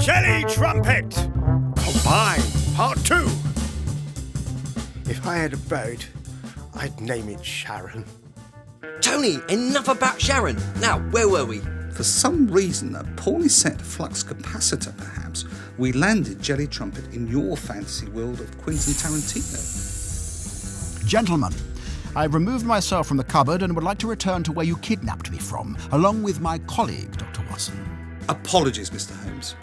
Jelly Trumpet! Combine Part 2. If I had a boat, I'd name it Sharon. Tony, enough about Sharon. Now, where were we? For some reason, a poorly set flux capacitor perhaps, we landed Jelly Trumpet in your fantasy world of Quentin Tarantino. Gentlemen, I've removed myself from the cupboard and would like to return to where you kidnapped me from, along with my colleague, Dr. Watson. Apologies, Mr. Holmes.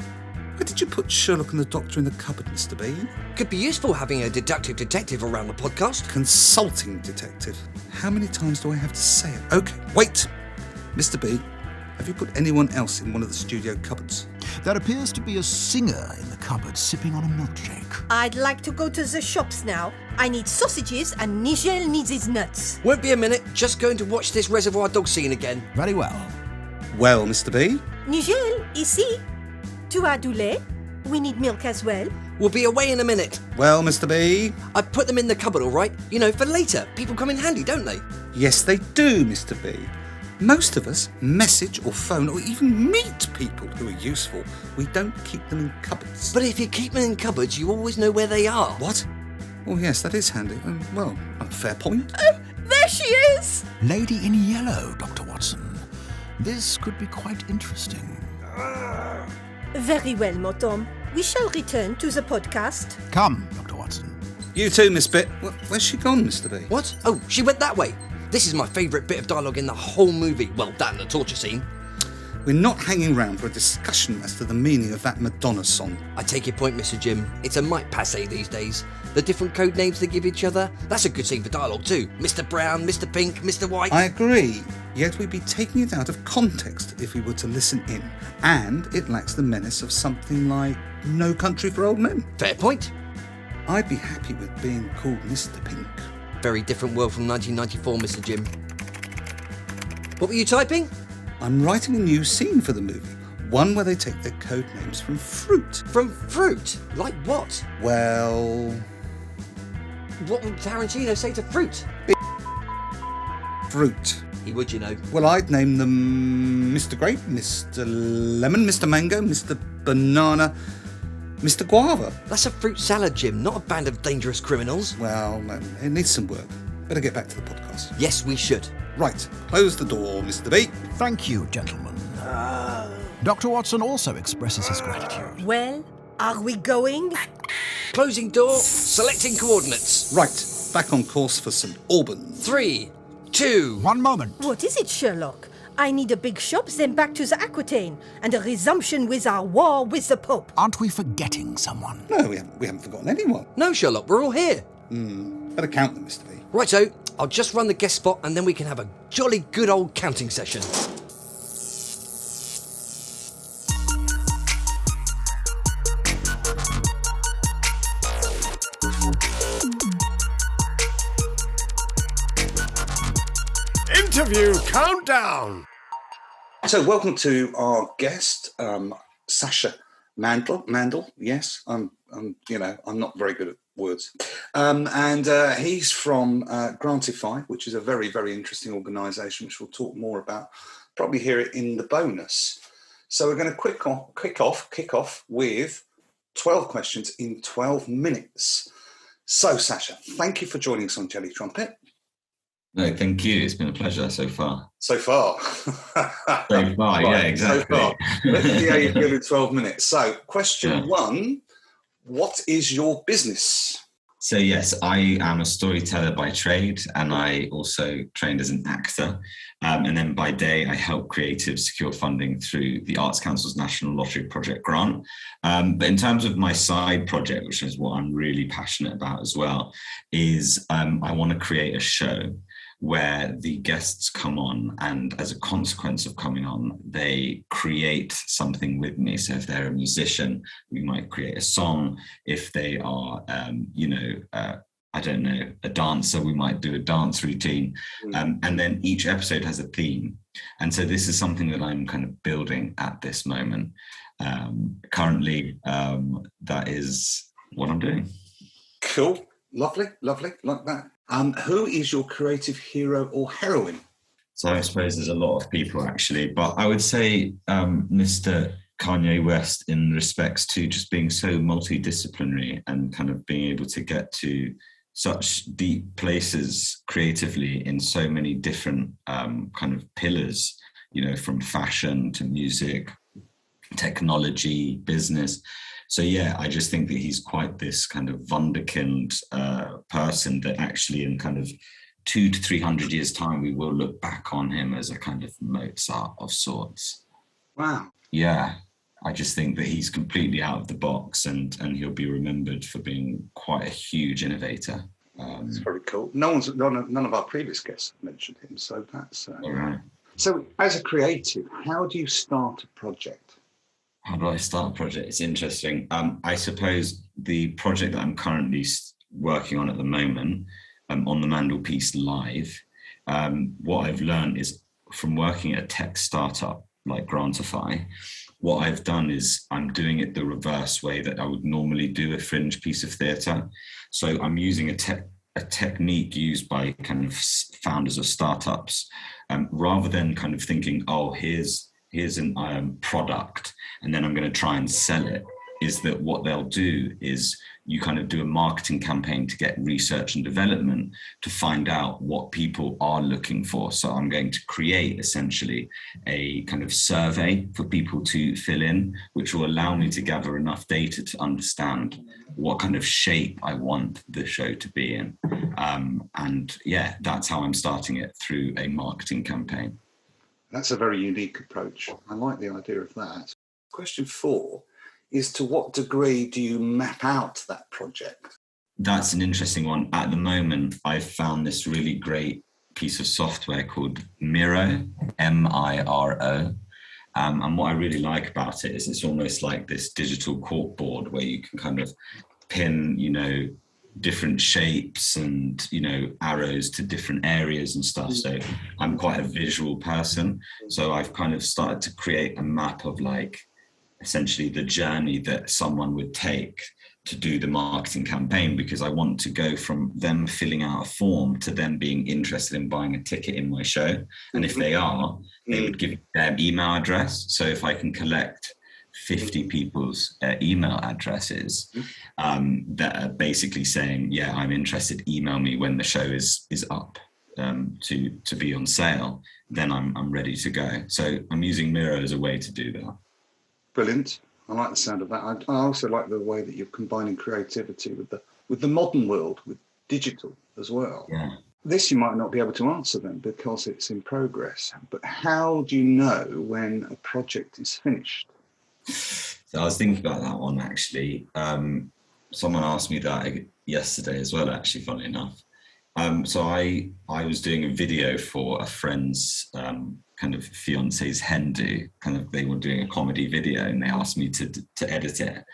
Why did you put Sherlock and the Doctor in the cupboard, Mr. B? Could be useful having a deductive detective around the podcast. Consulting detective. How many times do I have to say it? Okay, wait. Mr. B, have you put anyone else in one of the studio cupboards? There appears to be a singer in the cupboard sipping on a milkshake. I'd like to go to the shops now. I need sausages and Nigel needs his nuts. Won't be a minute, just going to watch this Reservoir Dogs scene again. Very well. Well, Mr. B? Nigel, ici. Tu as du lait? We need milk as well. We'll be away in a minute. Well, Mr. B? I put them in the cupboard, all right? You know, for later. People come in handy, don't they? Yes, they do, Mr. B. Most of us message or phone or even meet people who are useful. We don't keep them in cupboards. But if you keep them in cupboards, you always know where they are. What? Oh, yes, that is handy. Well, a fair point. Oh, there she is! Lady in yellow, Dr. Watson. This could be quite interesting. Very well, Motom. We shall return to the podcast. Come, Dr. Watson. You too, Miss Bit. Where's she gone, Mr. B? What? Oh, she went that way. This is my favourite bit of dialogue in the whole movie. Well, that and the torture scene. We're not hanging round for a discussion as to the meaning of that Madonna song. I take your point, Mr. Jim. It's a mite passé these days. The different code names they give each other. That's a good scene for dialogue too. Mr. Brown, Mr. Pink, Mr. White. I agree, yet we'd be taking it out of context if we were to listen in. And it lacks the menace of something like No Country for Old Men. Fair point. I'd be happy with being called Mr. Pink. Very different world from 1994, Mr. Jim. What were you typing? I'm writing a new scene for the movie. One where they take their code names from fruit. From fruit? Like what? Well... What would Tarantino say to fruit? Fruit. He would, you know. Well, I'd name them Mr. Grape, Mr. Lemon, Mr. Mango, Mr. Banana, Mr. Guava. That's a fruit salad, Jim, not a band of dangerous criminals. Well, it needs some work. Better get back to the podcast. Yes, we should. Right, close the door, Mr. B. Thank you, gentlemen. Dr. Watson also expresses his gratitude. Well, are we going? Closing door, selecting coordinates. Right, back on course for St. Albans. 3, 2... One moment. What is it, Sherlock? I need a big shop, then back to the Aquitaine, and a resumption with our war with the Pope. Aren't we forgetting someone? No, we haven't forgotten anyone. No, Sherlock, we're all here. Better count them, Mr. B. Righto, I'll just run the guest spot and then we can have a jolly good old counting session. Interview countdown. So, welcome to our guest, Sasha Mandel. Yes, I'm not very good at words. And he's from Grantify, which is a very, very interesting organisation, which we'll talk more about. Probably hear it in the bonus. So we're going to kick off with 12 questions in 12 minutes. So, Sasha, thank you for joining us on Jelly Trumpet. No, thank you. It's been a pleasure so far. So far. Right, yeah, exactly. So far. Let's see how you feel in 12 minutes. So, question one, what is your business? So, yes, I am a storyteller by trade, and I also trained as an actor. And then by day, I help creatives secure funding through the Arts Council's National Lottery Project grant. But in terms of my side project, which is what I'm really passionate about as well, is I want to create a show where the guests come on, and as a consequence of coming on, they create something with me. So if they're a musician, we might create a song. If they are, I don't know, a dancer, we might do a dance routine. And then each episode has a theme. And so this is something that I'm kind of building at this moment. Currently, that is what I'm doing. Cool. Lovely, like that. Who is your creative hero or heroine? So I suppose there's a lot of people actually, but I would say Mr. Kanye West in respects to just being so multidisciplinary and kind of being able to get to such deep places creatively in so many different kind of pillars, you know, from fashion to music, technology, business. So yeah, I just think that he's quite this kind of wunderkind person that actually in kind of 200 to 300 years time, we will look back on him as a kind of Mozart of sorts. Wow. Yeah. I just think that he's completely out of the box, and he'll be remembered for being quite a huge innovator. It's very cool. None of our previous guests mentioned him, so that's all right. So, as a creative, how do you start a project? How do I start a project? It's interesting. I suppose the project that I'm currently working on at the moment, on the Mandelpiece Live, what I've learned is from working at a tech startup like Grantify. What I've done is I'm doing it the reverse way that I would normally do a fringe piece of theatre. So I'm using a technique used by kind of founders of startups, rather than kind of thinking, oh, here's an product, and then I'm going to try and sell it. Is that what they'll do is you kind of do a marketing campaign to get research and development to find out what people are looking for. So I'm going to create essentially a kind of survey for people to fill in, which will allow me to gather enough data to understand what kind of shape I want the show to be in. And yeah, that's how I'm starting it, through a marketing campaign. That's a very unique approach. I like the idea of that. Question 4 is, to what degree do you map out that project? That's an interesting one. At the moment, I've found this really great piece of software called Miro, Miro. And what I really like about it is it's almost like this digital corkboard where you can kind of pin, you know, different shapes and, you know, arrows to different areas and stuff. So I'm quite a visual person. So I've kind of started to create a map of like essentially the journey that someone would take to do the marketing campaign, because I want to go from them filling out a form to them being interested in buying a ticket in my show. And if they are, they would give their email address. So if I can collect 50 people's email addresses that are basically saying, yeah, I'm interested, email me when the show is up to be on sale, then I'm ready to go. So I'm using Miro as a way to do that. Brilliant. I like the sound of that. I also like the way that you're combining creativity with the modern world, with digital as well. Yeah. This you might not be able to answer then because it's in progress. But how do you know when a project is finished? So I was thinking about that one actually. Someone asked me that yesterday as well, actually, funny enough. So I was doing a video for a friend's kind of fiance's hen do. Kind of, they were doing a comedy video and they asked me to edit it.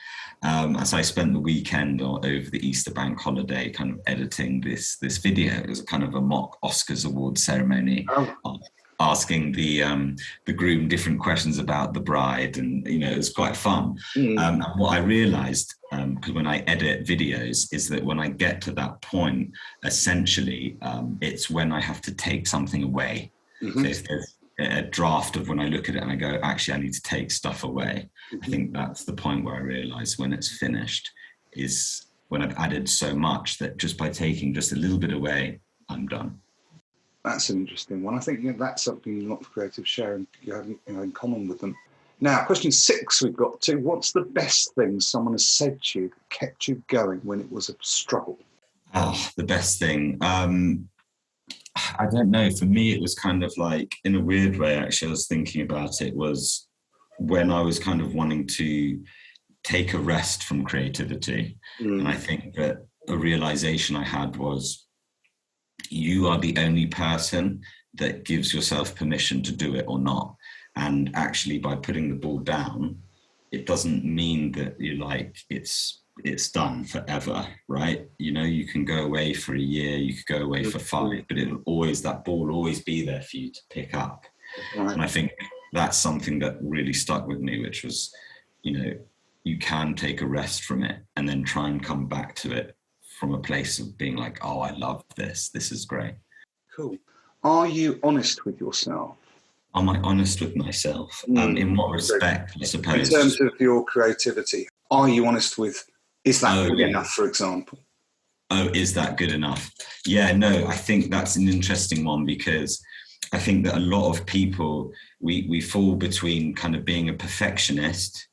And so I spent the weekend over the Easter bank holiday kind of editing this video. It was a kind of a mock Oscars award ceremony. Oh. Asking the groom different questions about the bride, and you know, it was quite fun. And what I realized, because when I edit videos, is that when I get to that point, essentially it's when I have to take something away. So if there's a draft of when I look at it and I go, actually I need to take stuff away, I think that's the point where I realize when it's finished, is when I've added so much that just by taking just a little bit away, I'm done. That's an interesting one. I think that's something a lot of creatives share and you have in common with them. Now, question 6 we've got to. What's the best thing someone has said to you that kept you going when it was a struggle? Oh, the best thing. I don't know. For me, it was kind of like, in a weird way, actually, I was thinking about it, was when I was kind of wanting to take a rest from creativity. And I think that a realization I had was, you are the only person that gives yourself permission to do it or not. And actually, by putting the ball down, it doesn't mean that you're like, it's done forever, right? You know, you can go away for a year, you could go away for 5, but that ball will always be there for you to pick up. Right. And I think that's something that really stuck with me, which was, you know, you can take a rest from it and then try and come back to it from a place of being like, oh, I love this. This is great. Cool. Are you honest with yourself? Am I honest with myself? In what respect, I suppose? In terms of your creativity, are you honest with, is that good enough, for example? Oh, is that good enough? Yeah, no, I think that's an interesting one, because I think that a lot of people, we fall between kind of being a perfectionist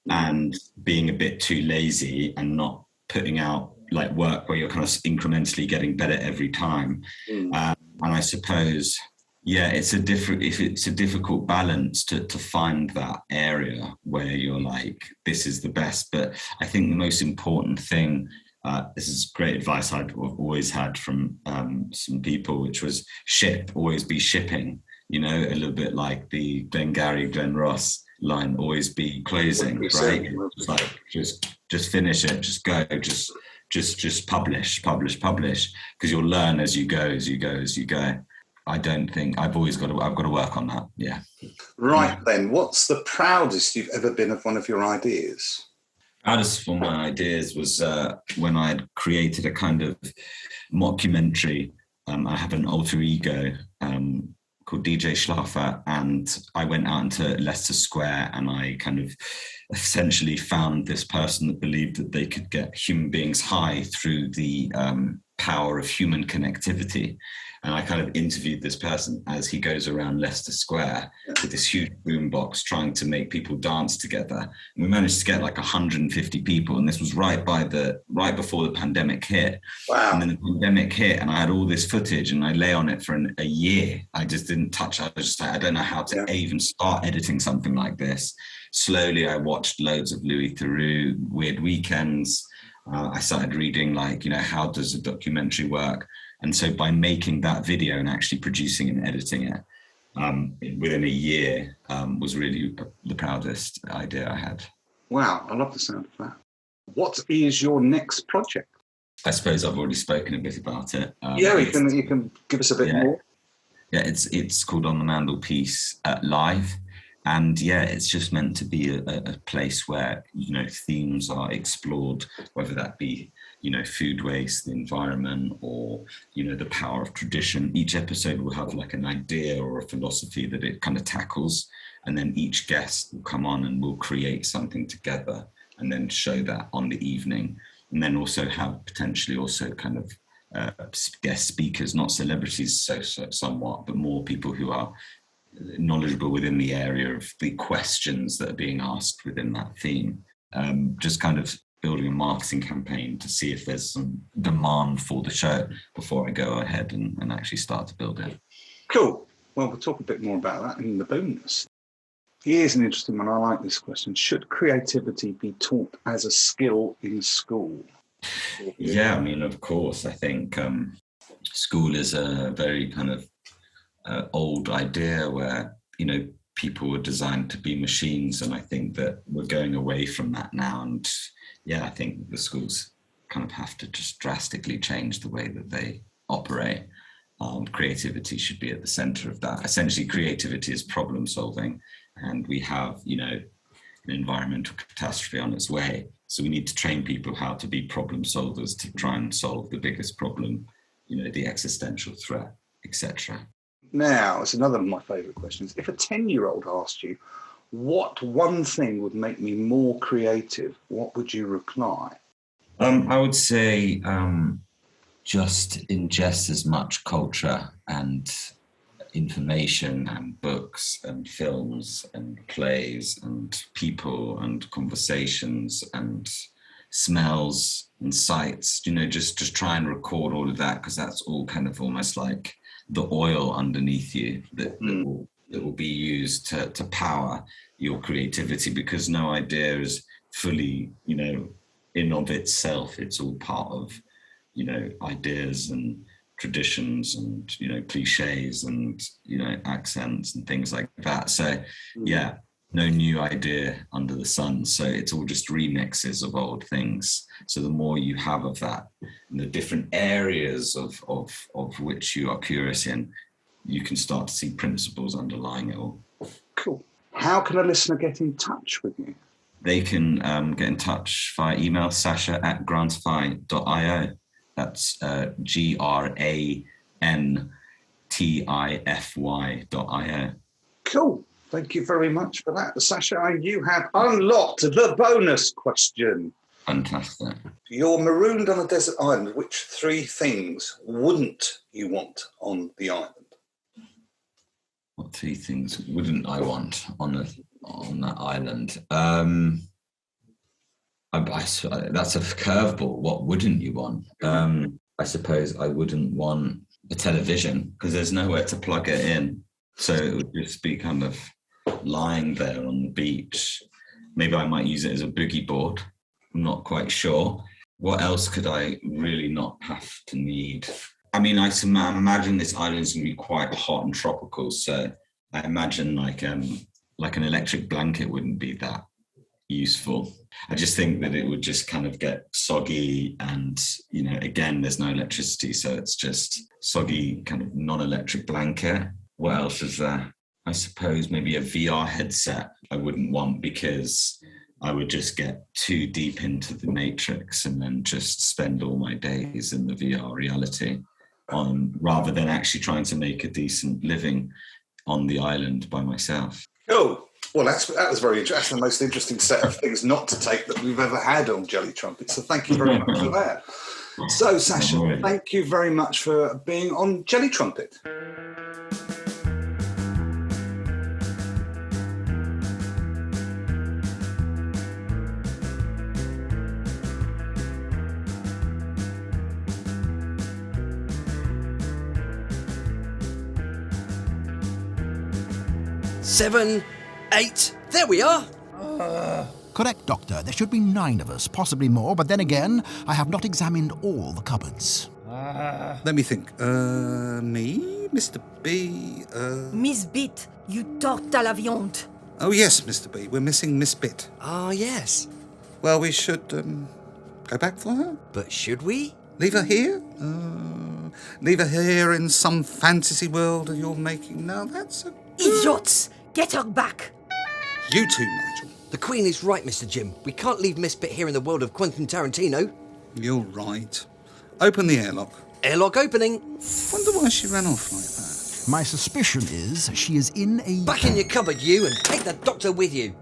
and being a bit too lazy and not putting out like work where you're kind of incrementally getting better every time. And I suppose, yeah, it's a difficult balance to find that area where you're like, this is the best. But I think the most important thing, this is great advice I've always had from some people, which was always be shipping, you know, a little bit like the Glengarry, Glen Ross line, always be closing, right? It's like, just finish it, just go, just publish, because you'll learn as you go. I don't think I've got to work on that. Yeah. Right then, what's the proudest you've ever been of one of your ideas? Proudest for my ideas was when I had created a kind of mockumentary. I have an alter ego called DJ Schlafer, and I went out into Leicester Square and I kind of essentially found this person that believed that they could get human beings high through the power of human connectivity. And I kind of interviewed this person as he goes around Leicester Square with this huge boombox trying to make people dance together. And we managed to get like 150 people. And this was right before the pandemic hit. Wow. And then the pandemic hit and I had all this footage and I lay on it for a year. I just didn't touch it. I was just like, I don't know how to even start editing something like this. Slowly, I watched loads of Louis Theroux, Weird Weekends. I started reading like, you know, how does a documentary work? And so by making that video and actually producing and editing it within a year was really the proudest idea I had. Wow, I love the sound of that. What is your next project? I suppose I've already spoken a bit about it. You can give us a bit more. Yeah, it's called On the Mantelpiece Live. And yeah, it's just meant to be a place where, you know, themes are explored, whether that be, you know, food waste, the environment, or, you know, the power of tradition. Each episode will have like an idea or a philosophy that it kind of tackles. And then each guest will come on and we'll create something together and then show that on the evening. And then also have potentially also kind of guest speakers, not celebrities so somewhat, but more people who are knowledgeable within the area of the questions that are being asked within that theme. Just kind of building a marketing campaign to see if there's some demand for the show before I go ahead and actually start to build it. Cool. Well, we'll talk a bit more about that in the bonus. Here's an interesting one. I like this question. Should creativity be taught as a skill in school? Yeah, I mean, of course. I think school is a very kind of old idea where, you know, people were designed to be machines, and I think that we're going away from that now. And yeah, I think the schools kind of have to just drastically change the way that they operate. Creativity should be at the center of that. Essentially, creativity is problem solving, and we have, you know, an environmental catastrophe on its way. So we need to train people how to be problem solvers to try and solve the biggest problem, you know, the existential threat, etc. Now, it's another of my favourite questions. If a 10-year-old asked you, what one thing would make me more creative, what would you reply? I would say just ingest as much culture and information and books and films and plays and people and conversations and smells and sights, you know, just try and record all of that, because that's all kind of almost like the oil underneath you that will be used to power your creativity, because no idea is fully, you know, in of itself. It's all part of, you know, ideas and traditions and, you know, cliches and, you know, accents and things like that. So yeah, no new idea under the sun. So it's all just remixes of old things. So the more you have of that, and the different areas of which you are curious in, you can start to see principles underlying it all. Cool. How can a listener get in touch with you? They can get in touch via email, sasha@grantify.io. That's grantify.io. Cool. Thank you very much for that, Sasha. And you have unlocked the bonus question. Fantastic. You're marooned on a desert island. Which 3 things wouldn't you want on the island? What 3 things wouldn't I want on that island? That's a curveball. What wouldn't you want? I suppose I wouldn't want a television because there's nowhere to plug it in. So it would just be kind of lying there on the beach. Maybe I might use it as a boogie board. I'm not quite sure. What else could I really not have to need? I mean, I imagine this island's going to be quite hot and tropical. So I imagine like an electric blanket wouldn't be that useful. I just think that it would just kind of get soggy and, again, there's no electricity. So it's just soggy kind of non-electric blanket. What else is there? I suppose maybe a VR headset I wouldn't want because I would just get too deep into the matrix and then just spend all my days in the VR reality rather than actually trying to make a decent living on the island by myself. Cool. Well, that was very interesting. That's the most interesting set of things not to take that we've ever had on Jelly Trumpet. So thank you very much for that. So, Sasha, thank you very much for being on Jelly Trumpet. Seven, 8, there we are. Correct, Doctor. There should be 9 of us, possibly more, but then again, I have not examined all the cupboards. Let me think. Me? Mr. B? Miss Bit, you torte à la viande. Oh, yes, Mr. B. We're missing Miss Bit. Ah, yes. Well, we should go back for her? But should we? Leave her here? Leave her here in some fantasy world of your making? No, that's a... Idiots! Get her back. You too, Nigel. The Queen is right, Mr. Jim. We can't leave Miss Bit here in the world of Quentin Tarantino. You're right. Open the airlock. Airlock opening. Wonder why she ran off like that. My suspicion is she is in a... Back in your cupboard, you, and take the Doctor with you.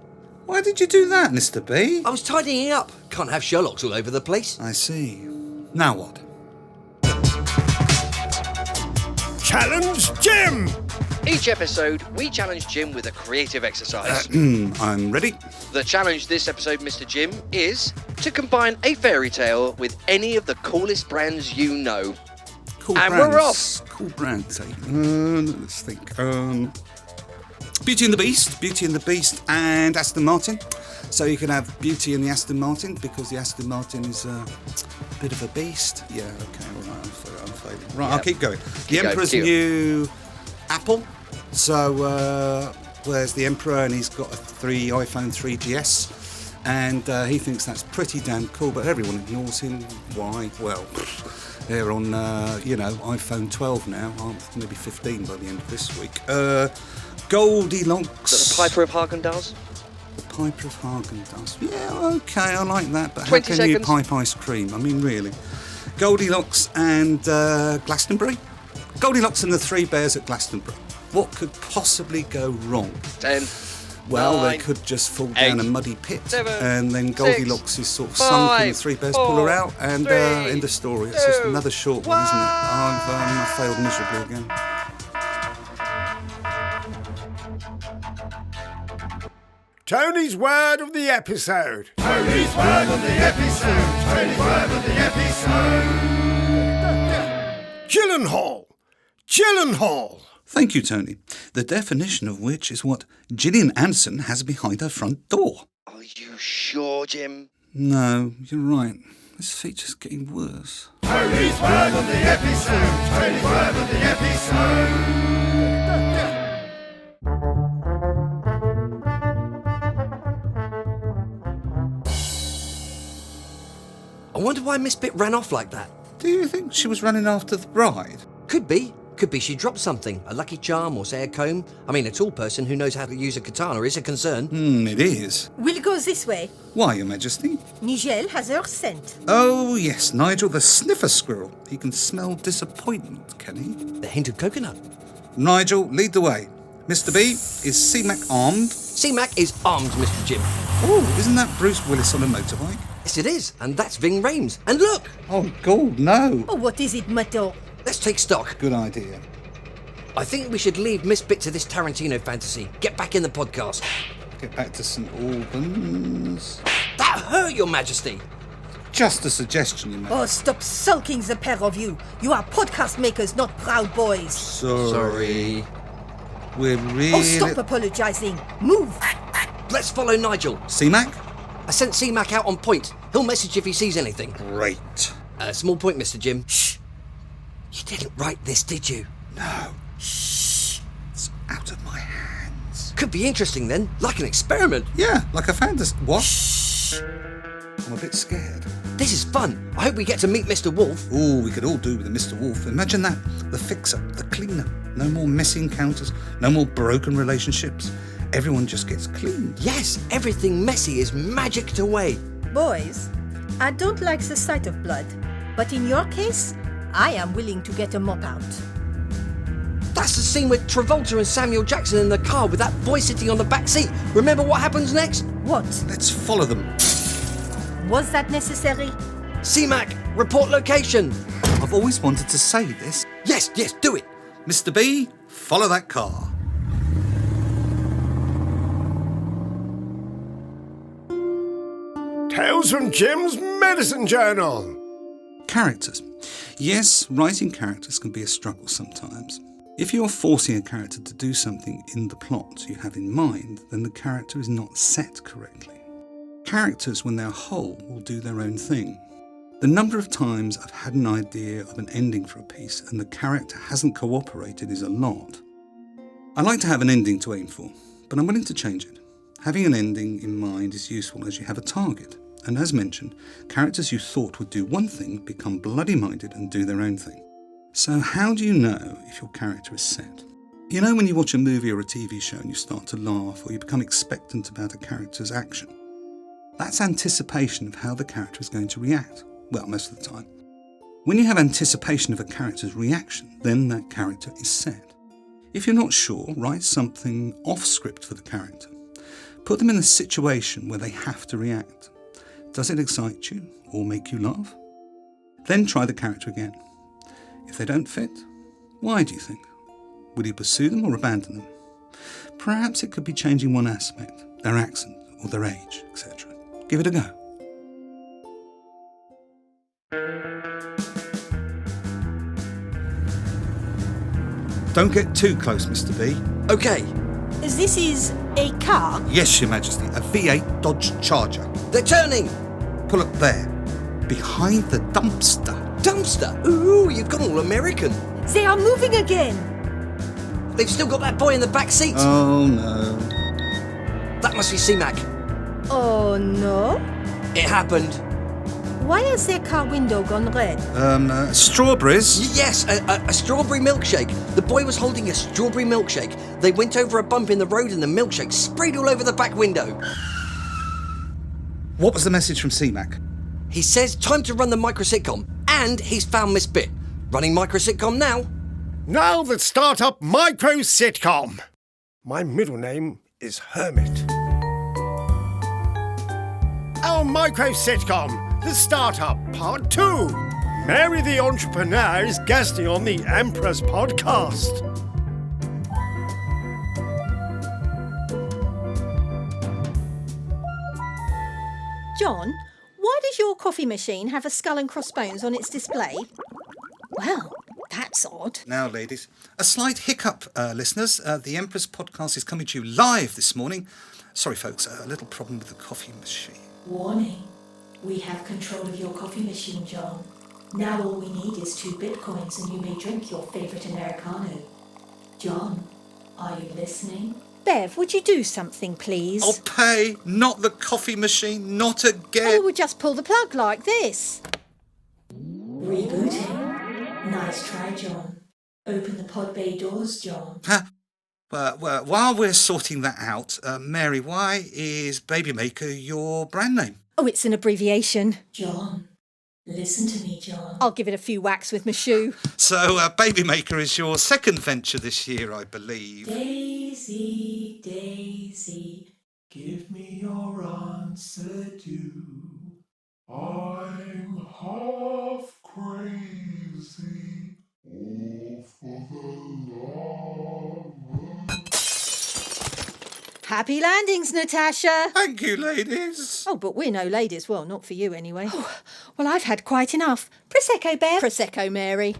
Why did you do that, Mr. B? I was tidying up. Can't have Sherlocks all over the place. I see. Now what? Challenge Jim! Each episode, we challenge Jim with a creative exercise. I'm ready. The challenge this episode, Mr. Jim, is to combine a fairy tale with any of the coolest brands you know. Cool And brands. we're off. Cool brands, eh? Let's think. Beauty and the Beast, and Aston Martin. So you can have Beauty and the Aston Martin because the Aston Martin is a bit of a beast. Yeah, okay, all right, I'm failing. Right, Yep. I'll keep going. The Keep Emperor's going. new Apple. So where's the Emperor? And he's got a iPhone 3GS. And he thinks that's pretty damn cool, but everyone ignores him. Why? Well, they're on, iPhone 12 now. Maybe 15 by the end of this week. Goldilocks. The Piper of Haagen-Dazs? The Piper of Haagen-Dazs. Yeah, okay, I like that. But how 20 can seconds. you pipe ice cream? I mean, really. Goldilocks and Glastonbury. Goldilocks and the Three Bears at Glastonbury. What could possibly go wrong? 10. Well, 9, they could just fall down 8, a muddy pit, 7, and then 6, Goldilocks is sort of sunk, and the 3 Bears pull her 4, out, and 3, end of story. It's just 2, another short one, isn't it? I've failed miserably again. Tony's word of the episode. Tony's word of the episode. Tony's word of the episode. Gyllenhaal. Thank you, Tony. The definition of which is what Gillian Anderson has behind her front door. Are you sure, Jim? No, you're right. This feature's getting worse. Tony's word of the episode. Tony's word of the episode. I wonder why Miss Bit ran off like that. Do you think she was running after the bride? Could be. Could be she dropped something, a lucky charm or say a comb. I mean, a tall person who knows how to use a katana is a concern. It is. We'll go this way. Why, Your Majesty? Nigel has her scent. Oh, yes, Nigel the sniffer squirrel. He can smell disappointment, can he? The hint of coconut. Nigel, lead the way. Mr. B, is C-Mac armed? C-Mac is armed, Mr. Jim. Oh, isn't that Bruce Willis on a motorbike? Yes, it is, and that's Ving Rhames. And look! Oh, God, no. Oh, what is it, Mato? Let's take stock. Good idea. I think we should leave Miss Bit to this Tarantino fantasy. Get back in the podcast. Get back to St. Albans. That hurt, Your Majesty. Just a suggestion, you know. Oh, stop sulking, the pair of you. You are podcast makers, not proud boys. Sorry. We're really... Oh, stop apologising. Move. Let's follow Nigel. C-Mac? I sent C-Mac out on point. He'll message if he sees anything. Great. Small point, Mr. Jim. Shh. You didn't write this, did you? No. Shh. It's out of my hands. Could be interesting then, like an experiment. Yeah, like a fantasy. What? Shh. I'm a bit scared. This is fun. I hope we get to meet Mr. Wolf. Oh, we could all do with a Mr. Wolf. Imagine that. The fixer, the cleaner. No more messy encounters. No more broken relationships. Everyone just gets cleaned. Yes, everything messy is magicked away. Boys, I don't like the sight of blood, but in your case, I am willing to get a mop out. That's the scene with Travolta and Samuel Jackson in the car with that boy sitting on the back seat. Remember what happens next? What? Let's follow them. Was that necessary? C-Mac, report location. I've always wanted to say this. Yes, do it. Mr. B, follow that car. Tales from Jim's Medicine Journal. Characters. Yes, writing characters can be a struggle sometimes. If you're forcing a character to do something in the plot you have in mind, then the character is not set correctly. Characters, when they're whole, will do their own thing. The number of times I've had an idea of an ending for a piece and the character hasn't cooperated is a lot. I like to have an ending to aim for, but I'm willing to change it. Having an ending in mind is useful as you have a target. And as mentioned, characters you thought would do one thing become bloody-minded and do their own thing. So how do you know if your character is set? You know when you watch a movie or a TV show and you start to laugh or you become expectant about a character's action? That's anticipation of how the character is going to react. Well, most of the time. When you have anticipation of a character's reaction, then that character is set. If you're not sure, write something off script for the character. Put them in a situation where they have to react. Does it excite you or make you laugh? Then try the character again. If they don't fit, why do you think? Will you pursue them or abandon them? Perhaps it could be changing one aspect, their accent or their age, etc. Give it a go. Don't get too close, Mr. B. Okay, This is a car? Yes, Your Majesty, a V8 Dodge Charger. they're turning. Pull up there, behind the dumpster. Dumpster. Ooh, you've gone all American. They are moving again. They've still got that boy in the back seat. Oh no. That must be C-Mac. Oh no. It happened. Why has their car window gone red? Strawberries? Yes, a strawberry milkshake. The boy was holding a strawberry milkshake. They went over a bump in the road and the milkshake sprayed all over the back window. What was the message from C-Mac? He says time to run the micro sitcom, and he's found Miss Bit. Running micro sitcom now. Now let's start up micro sitcom. My middle name is Hermit. Our micro sitcom, The Startup Part 2. Mary the Entrepreneur is guesting on the Empress podcast. John, why does your coffee machine have a skull and crossbones on its display? Well, that's odd. Now, ladies, a slight hiccup, listeners. The Empress podcast is coming to you live this morning. Sorry, folks, a little problem with the coffee machine. Warning. We have control of your coffee machine, John. Now all we need is 2 bitcoins and you may drink your favourite Americano. John, are you listening? Bev, would you do something, please? I'll pay, not the coffee machine, not again. Oh, we'll just pull the plug like this. Rebooting. Nice try, John. Open the pod bay doors, John. Well, while we're sorting that out, Mary, why is Babymaker your brand name? Oh, it's an abbreviation. John, listen to me, John. I'll give it a few whacks with my shoe. So, Babymaker is your second venture this year, I believe. Easy Daisy, give me your answer due. I'm half crazy, all for the love of... Happy landings, Natasha. Thank you, ladies. Oh, but we're no ladies. Well, not for you anyway. Oh, well, I've had quite enough. Prosecco, Bear. Prosecco, Mary.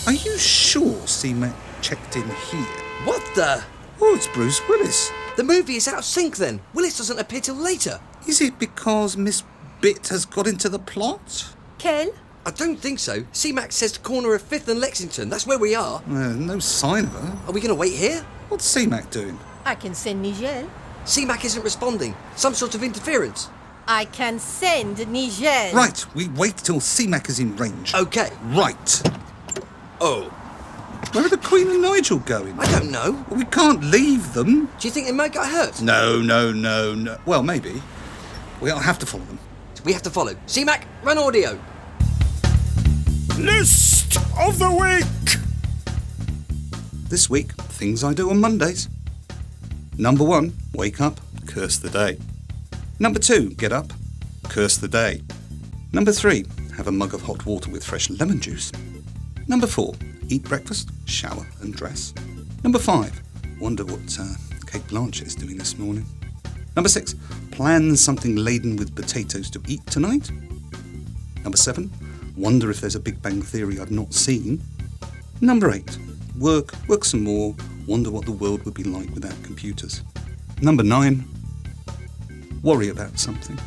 Are you sure C-Mac checked in here? What the? Oh, it's Bruce Willis. The movie is out of sync then. Willis doesn't appear till later. Is it because Miss Bit has got into the plot? Kel? I don't think so. C-Mac says corner of 5th and Lexington. That's where we are. No sign of her. Are we going to wait here? What's C-Mac doing? I can send Nigel. C-Mac isn't responding. Some sort of interference. I can send Nigel. Right, we wait till C-Mac is in range. Okay. Right. Oh. Where are the Queen and Nigel going? I don't know. We can't leave them. Do you think they might get hurt? No. Well, maybe. We'll have to follow them. We have to follow. C-Mac, run audio. List of the week. This week, things I do on Mondays. Number 1, wake up, curse the day. Number 2, get up, curse the day. Number 3, have a mug of hot water with fresh lemon juice. Number 4, eat breakfast, shower and dress. Number 5, wonder what Kate Blanchett is doing this morning. Number 6, plan something laden with potatoes to eat tonight. Number 7, wonder if there's a Big Bang Theory I've not seen. Number 8, work some more, wonder what the world would be like without computers. Number 9, worry about something.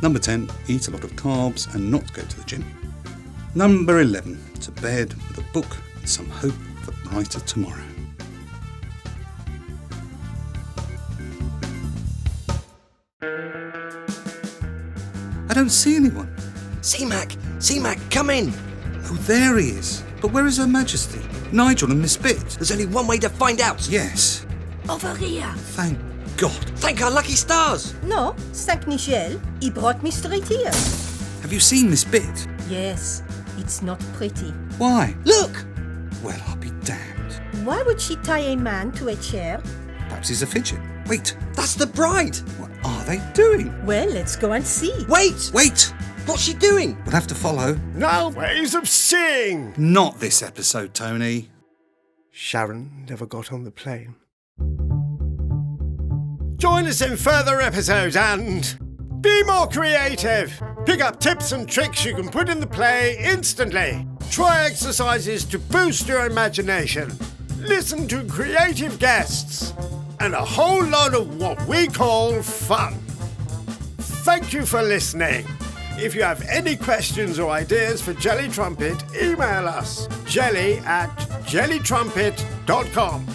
Number 10, eat a lot of carbs and not go to the gym. Number 11, to bed with a book and some hope for brighter tomorrow. I don't see anyone. C-Mac, come in. Oh, there he is. But where is Her Majesty? Nigel and Miss Bit? There's only one way to find out. Yes. Over here. Thank God. Thank our lucky stars. No, thank Nigel. He brought me straight here. Have you seen Miss Bit? Yes, it's not pretty. Why? Look. Well, I'll be damned. Why would she tie a man to a chair? Perhaps he's a fidget. Wait, That's the bride. what are they doing? Well, let's go and see. Wait. Wait! What's she doing? We'll have to follow. Now, ways of seeing. Not this episode, Tony. Sharon never got on the plane. Join us in further episodes and be more creative. Pick up tips and tricks you can put in the play instantly. Try exercises to boost your imagination. Listen to creative guests. And a whole lot of what we call fun. Thank you for listening. If you have any questions or ideas for Jelly Trumpet, email us jelly@jellytrumpet.com.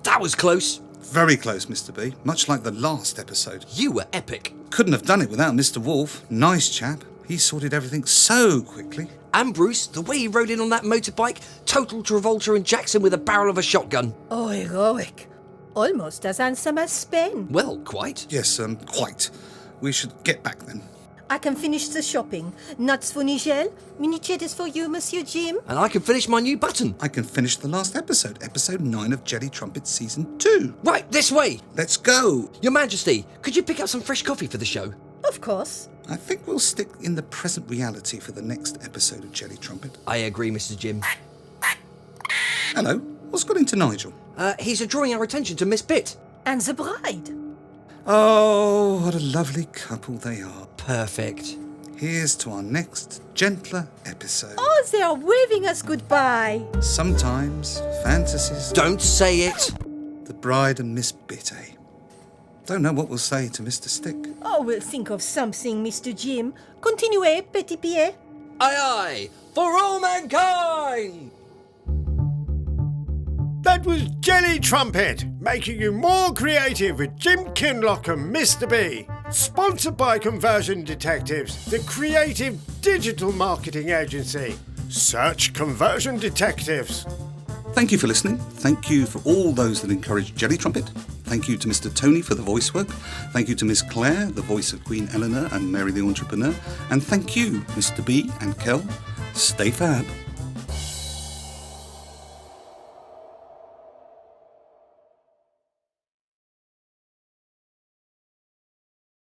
That was close. Very close, Mr. B. Much like the last episode. You were epic. Couldn't have done it without Mr. Wolf. Nice chap. He sorted everything so quickly. And Bruce, the way he rode in on that motorbike, total Travolta and Jackson with a barrel of a shotgun. Oh, heroic. Almost as handsome as Spain. Well, quite. Yes, quite. We should get back then. I can finish the shopping. Nuts for Nigel, minichettes for you, Monsieur Jim. And I can finish my new button. I can finish the last episode, episode 9 of Jelly Trumpet Season 2. Right, this way. Let's go. Your Majesty, could you pick up some fresh coffee for the show? Of course. I think we'll stick in the present reality for the next episode of Jelly Trumpet. I agree, Mr. Jim. Hello, what's got into Nigel? He's drawing our attention to Miss Bit. And the bride. Oh, what a lovely couple they are. Perfect. Here's to our next gentler episode. Oh, they are waving us goodbye. Sometimes fantasies. Don't say it. The bride and Miss Bit, eh? Don't know what we'll say to Mr. Stick. Oh, we'll think of something, Mr. Jim. Continuez, petit pied. Aye, aye, for all mankind! That was Jelly Trumpet, making you more creative with Jim Kinlock and Mr. B. Sponsored by Conversion Detectives, the creative digital marketing agency. Search Conversion Detectives. Thank you for listening. Thank you for all those that encourage Jelly Trumpet. Thank you to Mr. Tony for the voice work. Thank you to Miss Claire, the voice of Queen Eleanor and Mary the Entrepreneur. And thank you, Mr. B and Kel. Stay fab.